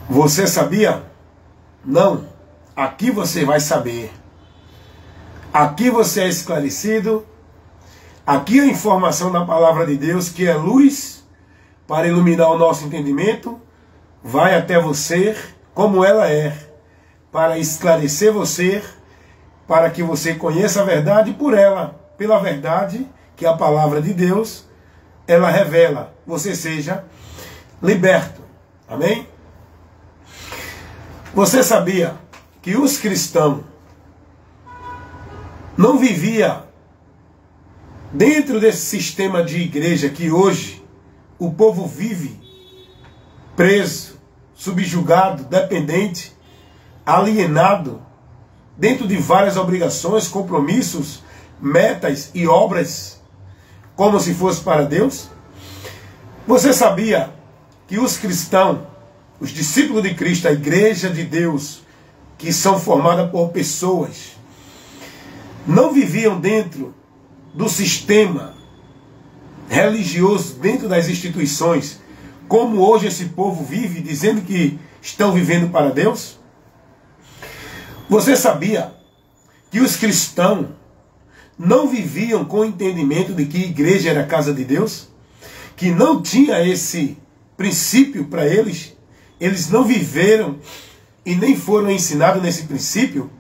Você sabia? Não. Aqui você vai saber. Aqui você é esclarecido. Aqui a informação da palavra de Deus, que é luz para iluminar o nosso entendimento, vai até você como ela é, para esclarecer você, para que você conheça a verdade por ela, pela verdade que a palavra de Deus, ela revela, você seja liberto. Amém? Você sabia que os cristãos não viviam dentro desse sistema de igreja que hoje o povo vive preso, subjugado, dependente, alienado, dentro de várias obrigações, compromissos, metas e obras, como se fosse para Deus? Você sabia que os cristãos, os discípulos de Cristo, a igreja de Deus, que são formadas por pessoas, não viviam dentro do sistema religioso, dentro das instituições, como hoje esse povo vive, dizendo que estão vivendo para Deus? Você sabia que os cristãos não viviam com o entendimento de que a igreja era a casa de Deus? Que não tinha esse princípio para eles? Eles não viveram e nem foram ensinados nesse princípio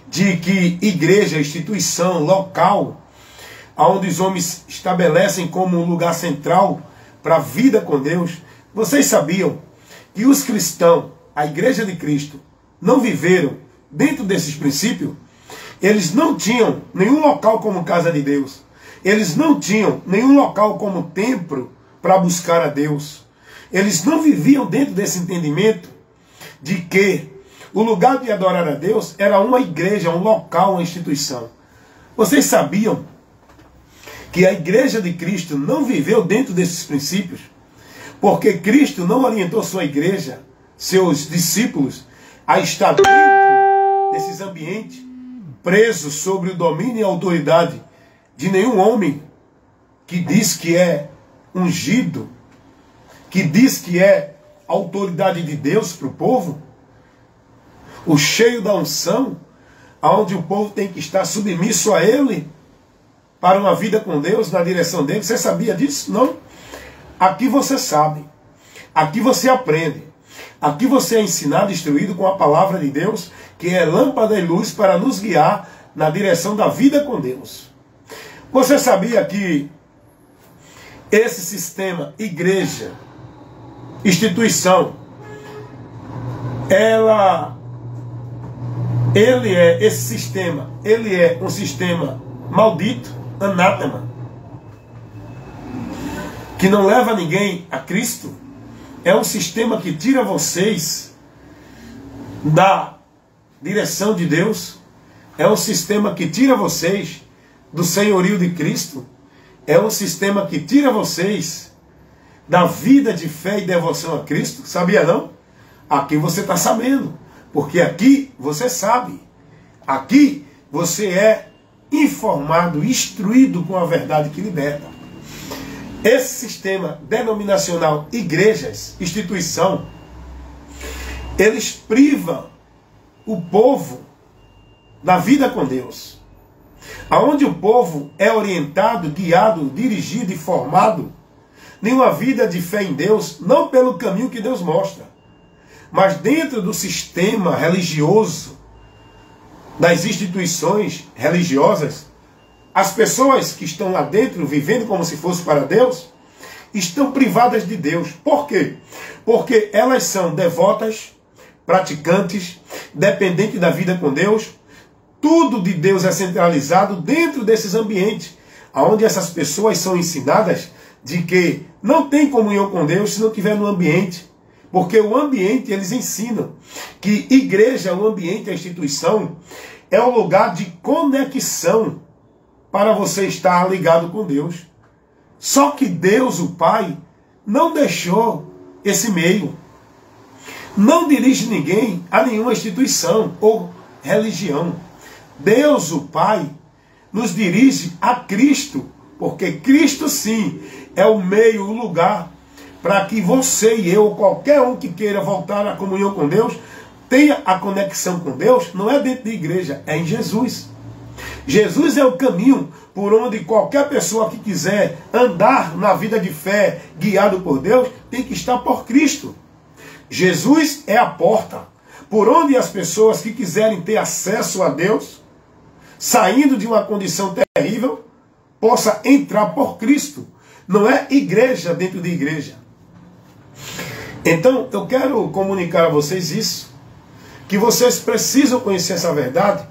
de que igreja, instituição, local, onde os homens estabelecem como um lugar central para a vida com Deus. Vocês sabiam que os cristãos, a igreja de Cristo, não viveram dentro desses princípios? Eles não tinham nenhum local como casa de Deus. Eles não tinham nenhum local como templo para buscar a Deus. Eles não viviam dentro desse entendimento de que o lugar de adorar a Deus era uma igreja, um local, uma instituição. Vocês sabiam que a igreja de Cristo não viveu dentro desses princípios? Porque Cristo não orientou sua igreja, seus discípulos, a estar dentro desses ambientes, presos sobre o domínio e a autoridade de nenhum homem que diz que é ungido, que diz que é autoridade de Deus para o povo, o cheio da unção, onde o povo tem que estar submisso a ele, para uma vida com Deus, na direção dele. Você sabia disso? Não. Aqui você sabe, aqui você aprende, aqui você é ensinado, instruído com a palavra de Deus, que é lâmpada e luz para nos guiar na direção da vida com Deus. Você sabia que esse sistema, igreja, instituição, esse sistema, ele é um sistema maldito, anátema, que não leva ninguém a Cristo? É um sistema que tira vocês da direção de Deus. É um sistema que tira vocês do senhorio de Cristo. É um sistema que tira vocês da vida de fé e devoção a Cristo. Sabia não? Aqui você está sabendo, porque aqui você sabe. Aqui você é informado, instruído com a verdade que liberta. Esse sistema denominacional, igrejas, instituição, eles privam o povo da vida com Deus. Aonde o povo é orientado, guiado, dirigido e formado em uma vida de fé em Deus, não pelo caminho que Deus mostra, mas dentro do sistema religioso, das instituições religiosas, as pessoas que estão lá dentro, vivendo como se fosse para Deus, estão privadas de Deus. Por quê? Porque elas são devotas, praticantes, dependentes da vida com Deus. Tudo de Deus é centralizado dentro desses ambientes, onde essas pessoas são ensinadas de que não tem comunhão com Deus se não estiver no ambiente. Porque o ambiente, eles ensinam que igreja, o ambiente, a instituição, é um lugar de conexão para você estar ligado com Deus. Só que Deus, o Pai, não deixou esse meio. Não dirige ninguém a nenhuma instituição ou religião. Deus, o Pai, nos dirige a Cristo, porque Cristo sim é o meio, o lugar para que você e eu, ou qualquer um que queira voltar à comunhão com Deus, tenha a conexão com Deus, não é dentro da igreja, é em Jesus. Jesus é o caminho por onde qualquer pessoa que quiser andar na vida de fé, guiado por Deus, tem que estar por Cristo. Jesus é a porta por onde as pessoas que quiserem ter acesso a Deus, saindo de uma condição terrível, possa entrar por Cristo. Não é igreja dentro de igreja. Então, eu quero comunicar a vocês isso, que vocês precisam conhecer essa verdade,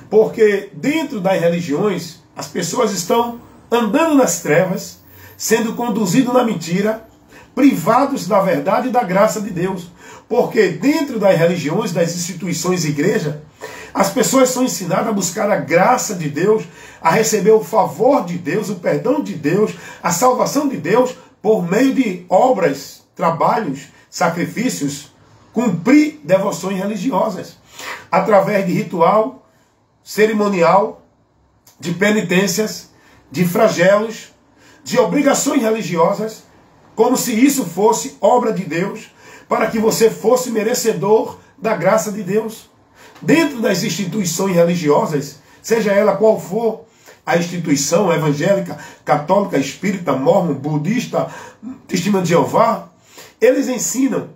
porque dentro das religiões, as pessoas estão andando nas trevas, sendo conduzidos na mentira, privados da verdade e da graça de Deus. Porque dentro das religiões, das instituições igreja, as pessoas são ensinadas a buscar a graça de Deus, a receber o favor de Deus, o perdão de Deus, a salvação de Deus, por meio de obras, trabalhos, sacrifícios, cumprir devoções religiosas, através de ritual, cerimonial, de penitências, de flagelos, de obrigações religiosas, como se isso fosse obra de Deus, para que você fosse merecedor da graça de Deus. Dentro das instituições religiosas, seja ela qual for, a instituição evangélica, católica, espírita, mórmon, budista, testemunha de Jeová, eles ensinam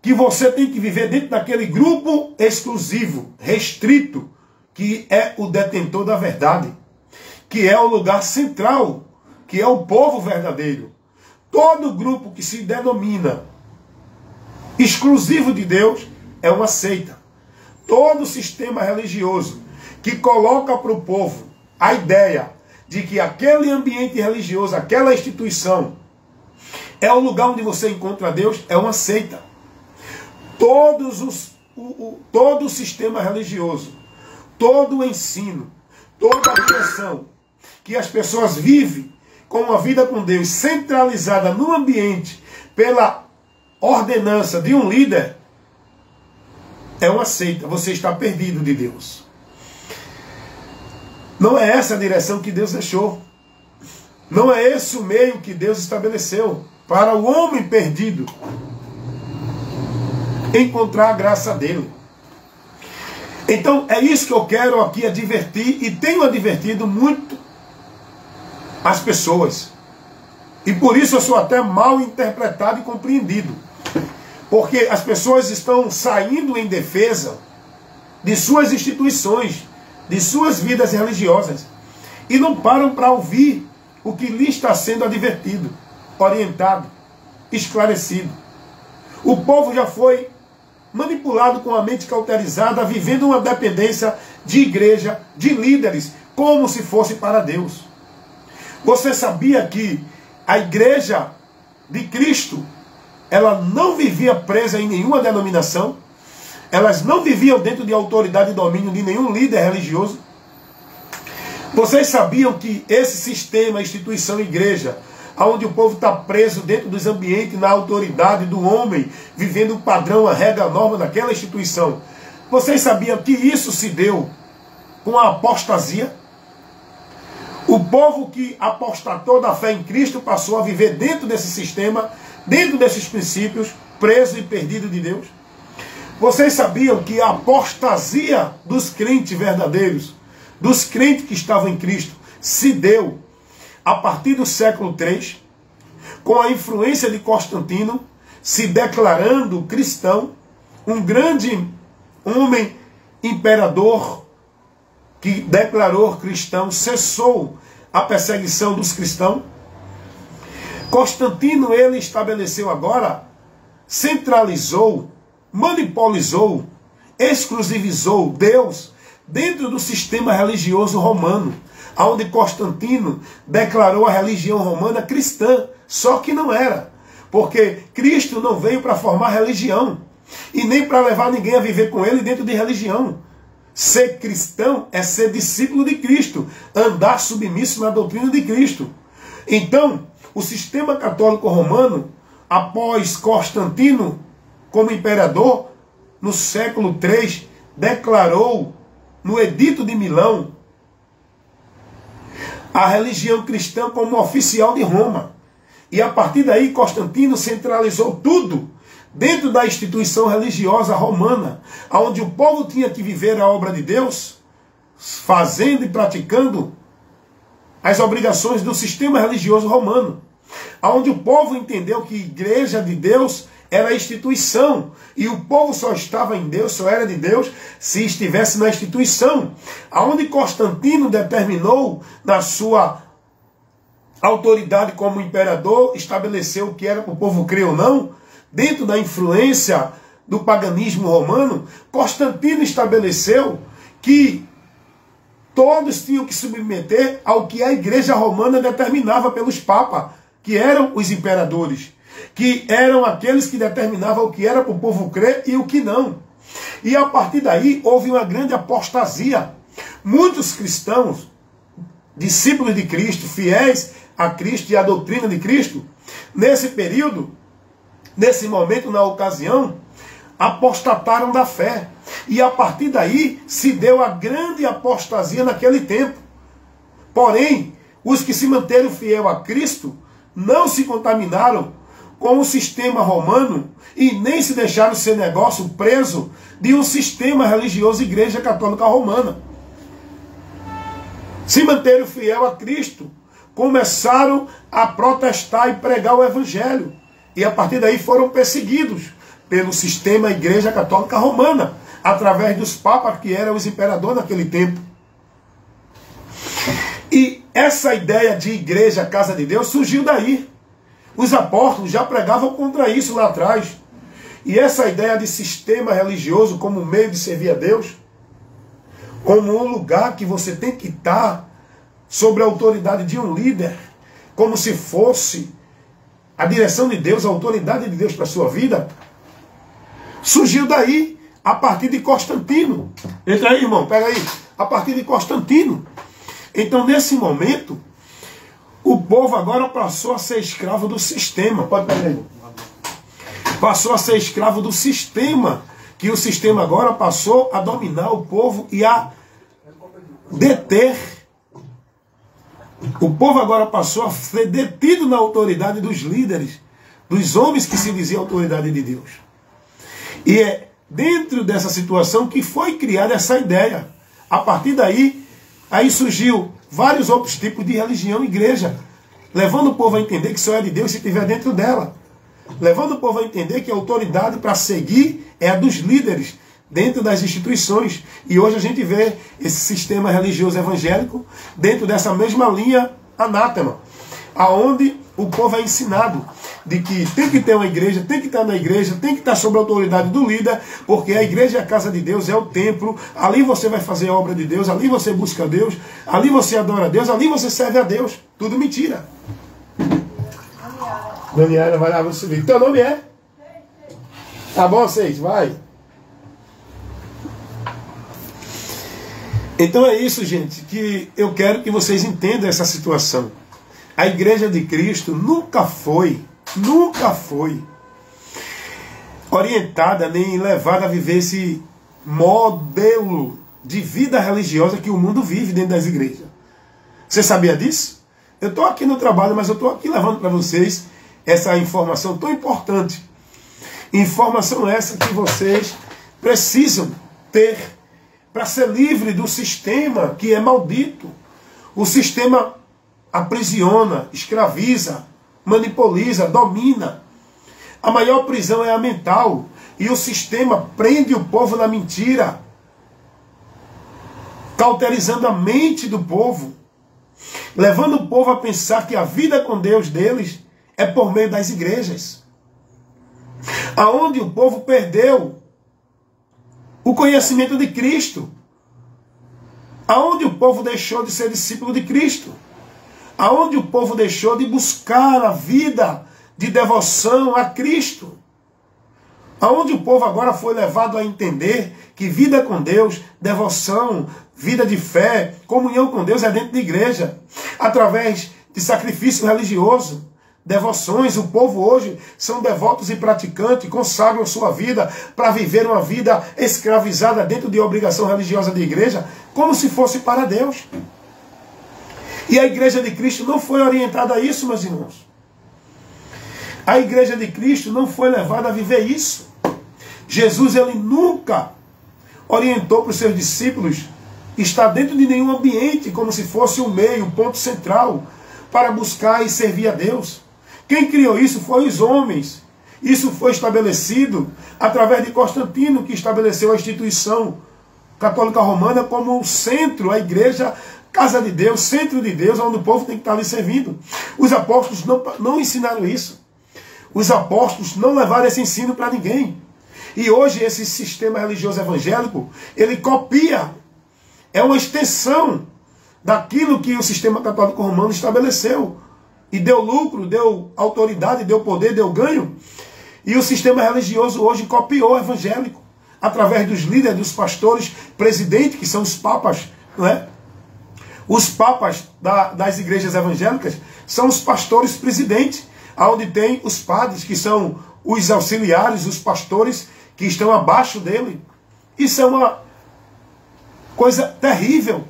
que você tem que viver dentro daquele grupo exclusivo, restrito, que é o detentor da verdade, que é o lugar central, que é o povo verdadeiro. Todo grupo que se denomina exclusivo de Deus é uma seita. Todo sistema religioso que coloca para o povo a ideia de que aquele ambiente religioso, aquela instituição, é o lugar onde você encontra Deus, é uma seita. Todo o sistema religioso, todo o ensino, toda a direção que as pessoas vivem com uma vida com Deus centralizada no ambiente pela ordenança de um líder, é uma seita. Você está perdido de Deus. Não é essa a direção que Deus deixou. Não é esse o meio que Deus estabeleceu para o homem perdido encontrar a graça dele. Então é isso que eu quero aqui advertir, e tenho advertido muito as pessoas. E por isso eu sou até mal interpretado e compreendido. Porque as pessoas estão saindo em defesa de suas instituições, de suas vidas religiosas, e não param para ouvir o que lhe está sendo advertido, orientado, esclarecido. O povo já foi manipulado com a mente cauterizada, vivendo uma dependência de igreja, de líderes, como se fosse para Deus. Você sabia que a igreja de Cristo, ela não vivia presa em nenhuma denominação? Elas não viviam dentro de autoridade e domínio de nenhum líder religioso? Vocês sabiam que esse sistema, instituição, igreja, onde o povo está preso dentro dos ambientes, na autoridade do homem, vivendo o padrão, a regra, a norma daquela instituição, vocês sabiam que isso se deu com a apostasia? O povo que apostatou da fé em Cristo passou a viver dentro desse sistema, dentro desses princípios, preso e perdido de Deus. Vocês sabiam que a apostasia dos crentes verdadeiros, dos crentes que estavam em Cristo, se deu a partir do século III, com a influência de Constantino, se declarando cristão, um grande homem imperador que declarou cristão, cessou a perseguição dos cristãos. Constantino, ele estabeleceu agora, centralizou, monopolizou, exclusivizou Deus dentro do sistema religioso romano, onde Constantino declarou a religião romana cristã, só que não era, porque Cristo não veio para formar religião, e nem para levar ninguém a viver com ele dentro de religião. Ser cristão é ser discípulo de Cristo, andar submisso na doutrina de Cristo. Então, o sistema católico romano, após Constantino como imperador, no século III, declarou no Edito de Milão a religião cristã como oficial de Roma. E a partir daí Constantino centralizou tudo dentro da instituição religiosa romana, onde o povo tinha que viver a obra de Deus, fazendo e praticando as obrigações do sistema religioso romano, onde o povo entendeu que a igreja de Deus era a instituição, e o povo só estava em Deus, só era de Deus, se estivesse na instituição, aonde Constantino determinou, na sua autoridade como imperador, estabeleceu o que era para o povo crer ou não, dentro da influência do paganismo romano. Constantino estabeleceu que todos tinham que submeter ao que a igreja romana determinava pelos papas, que eram os imperadores, que eram aqueles que determinavam o que era para o povo crer e o que não. E a partir daí houve uma grande apostasia. Muitos cristãos, discípulos de Cristo, fiéis a Cristo e à doutrina de Cristo, nesse período, nesse momento, na ocasião, apostataram da fé. E a partir daí se deu a grande apostasia naquele tempo. Porém, os que se manteram fiel a Cristo não se contaminaram com o sistema romano e nem se deixaram ser negócio preso de um sistema religioso, Igreja Católica Romana. Se manteram fiel a Cristo, começaram a protestar e pregar o Evangelho. E a partir daí foram perseguidos pelo sistema Igreja Católica Romana, através dos papas que eram os imperadores naquele tempo. E essa ideia de igreja, casa de Deus, surgiu daí. Os apóstolos já pregavam contra isso lá atrás. E essa ideia de sistema religioso como meio de servir a Deus, como um lugar que você tem que estar sob a autoridade de um líder, como se fosse a direção de Deus, a autoridade de Deus para a sua vida, surgiu daí, a partir de Constantino. Entra aí, irmão, pega aí. A partir de Constantino. Então, nesse momento, o povo agora passou a ser escravo do sistema. Pode pegar aí. Passou a ser escravo do sistema. Que o sistema agora passou a dominar o povo e a deter. O povo agora passou a ser detido na autoridade dos líderes, dos homens que se diziam autoridade de Deus. E é dentro dessa situação que foi criada essa ideia. A partir daí, aí surgiu vários outros tipos de religião e igreja, levando o povo a entender que só é de Deus se estiver dentro dela. Levando o povo a entender que a autoridade para seguir é a dos líderes, dentro das instituições. E hoje a gente vê esse sistema religioso evangélico dentro dessa mesma linha anátema, aonde o povo é ensinado de que tem que ter uma igreja, tem que estar na igreja, tem que estar sob a autoridade do líder, porque a igreja é a casa de Deus, é o templo, ali você vai fazer a obra de Deus, ali você busca Deus, ali você adora a Deus, ali você serve a Deus. Tudo mentira. Daniela, vai lá, você subir. Teu nome é? Tá bom, vocês, vai. Então é isso, gente, que eu quero que vocês entendam essa situação. A igreja de Cristo nunca foi orientada nem levada a viver esse modelo de vida religiosa que o mundo vive dentro das igrejas. Você sabia disso? Eu estou aqui no trabalho, mas eu estou aqui levando para vocês essa informação tão importante. Informação essa que vocês precisam ter para ser livre do sistema que é maldito. O sistema aprisiona, escraviza, manipuliza, domina. A maior prisão é a mental. E o sistema prende o povo na mentira, cauterizando a mente do povo, levando o povo a pensar que a vida com Deus deles é por meio das igrejas, aonde o povo perdeu o conhecimento de Cristo, aonde o povo deixou de ser discípulo de Cristo, aonde o povo deixou de buscar a vida de devoção a Cristo, aonde o povo agora foi levado a entender que vida com Deus, devoção, vida de fé, comunhão com Deus é dentro da igreja, através de sacrifício religioso, devoções. O povo hoje são devotos e praticantes, consagram sua vida para viver uma vida escravizada dentro de obrigação religiosa da igreja, como se fosse para Deus. E a igreja de Cristo não foi orientada a isso, meus irmãos. A igreja de Cristo não foi levada a viver isso. Jesus, ele nunca orientou para os seus discípulos estar dentro de nenhum ambiente como se fosse o meio, o ponto central para buscar e servir a Deus. Quem criou isso foi os homens. Isso foi estabelecido através de Constantino, que estabeleceu a instituição católica romana como o centro, a igreja, casa de Deus, centro de Deus, onde o povo tem que estar ali servindo. Os apóstolos não ensinaram isso. Os apóstolos não levaram esse ensino para ninguém. E hoje esse sistema religioso evangélico, ele copia. É uma extensão daquilo que o sistema católico romano estabeleceu. E deu lucro, deu autoridade, deu poder, deu ganho. E o sistema religioso hoje copiou o evangélico. Através dos líderes, dos pastores, presidentes, que são os papas, não é? Os papas das igrejas evangélicas são os pastores presidentes, onde tem os padres, que são os auxiliares, os pastores, que estão abaixo dele. Isso é uma coisa terrível,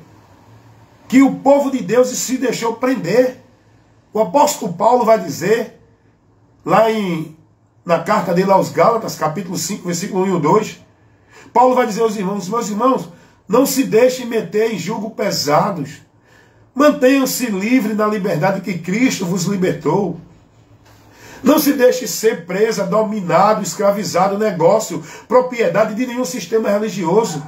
que o povo de Deus se deixou prender. O apóstolo Paulo vai dizer, lá na carta dele aos Gálatas, capítulo 5, versículo 1 e 2, Paulo vai dizer aos irmãos: meus irmãos, não se deixem meter em julgo pesados. Mantenham-se livres na liberdade que Cristo vos libertou. Não se deixe ser presa, dominado, escravizado, negócio, propriedade de nenhum sistema religioso.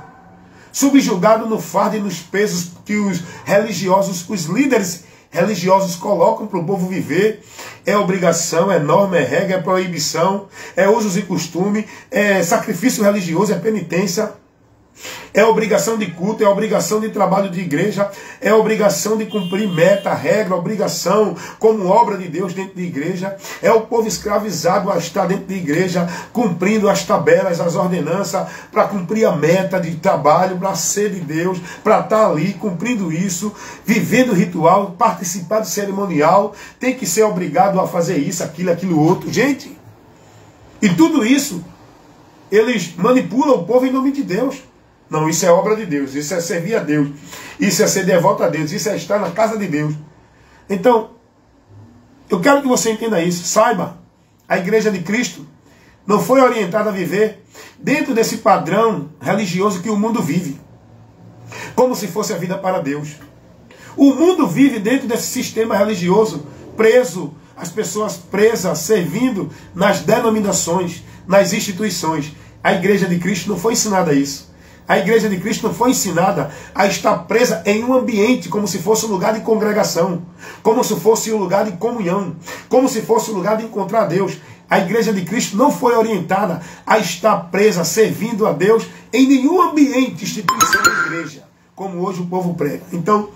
Subjugado no fardo e nos pesos que os religiosos, os líderes religiosos colocam para o povo viver. É obrigação, é norma, é regra, é proibição, é usos e costume, é sacrifício religioso, é penitência, é obrigação de culto, é obrigação de trabalho de igreja, é obrigação de cumprir meta, regra, obrigação como obra de Deus dentro de igreja. É o povo escravizado a estar dentro de igreja, cumprindo as tabelas, as ordenanças, para cumprir a meta de trabalho, para ser de Deus, para estar ali cumprindo isso, vivendo o ritual, participar do cerimonial, tem que ser obrigado a fazer isso, aquilo outro. Gente, e tudo isso, eles manipulam o povo em nome de Deus. Não, isso é obra de Deus, isso é servir a Deus, isso é ser devoto a Deus, isso é estar na casa de Deus. Então, eu quero que você entenda isso, saiba, a igreja de Cristo não foi orientada a viver dentro desse padrão religioso que o mundo vive, como se fosse a vida para Deus. O mundo vive dentro desse sistema religioso, preso, as pessoas presas, servindo nas denominações, nas instituições. A igreja de Cristo não foi ensinada a isso. A igreja de Cristo não foi ensinada a estar presa em um ambiente como se fosse um lugar de congregação, como se fosse um lugar de comunhão, como se fosse um lugar de encontrar Deus. A igreja de Cristo não foi orientada a estar presa, servindo a Deus em nenhum ambiente, instituição da igreja, como hoje o povo prega. Então,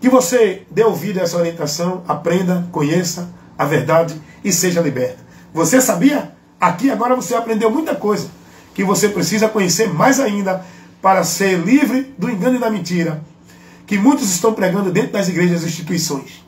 que você dê ouvido a essa orientação, aprenda, conheça a verdade e seja liberto. Você sabia? Aqui agora você aprendeu muita coisa que você precisa conhecer mais ainda para ser livre do engano e da mentira que muitos estão pregando dentro das igrejas e instituições.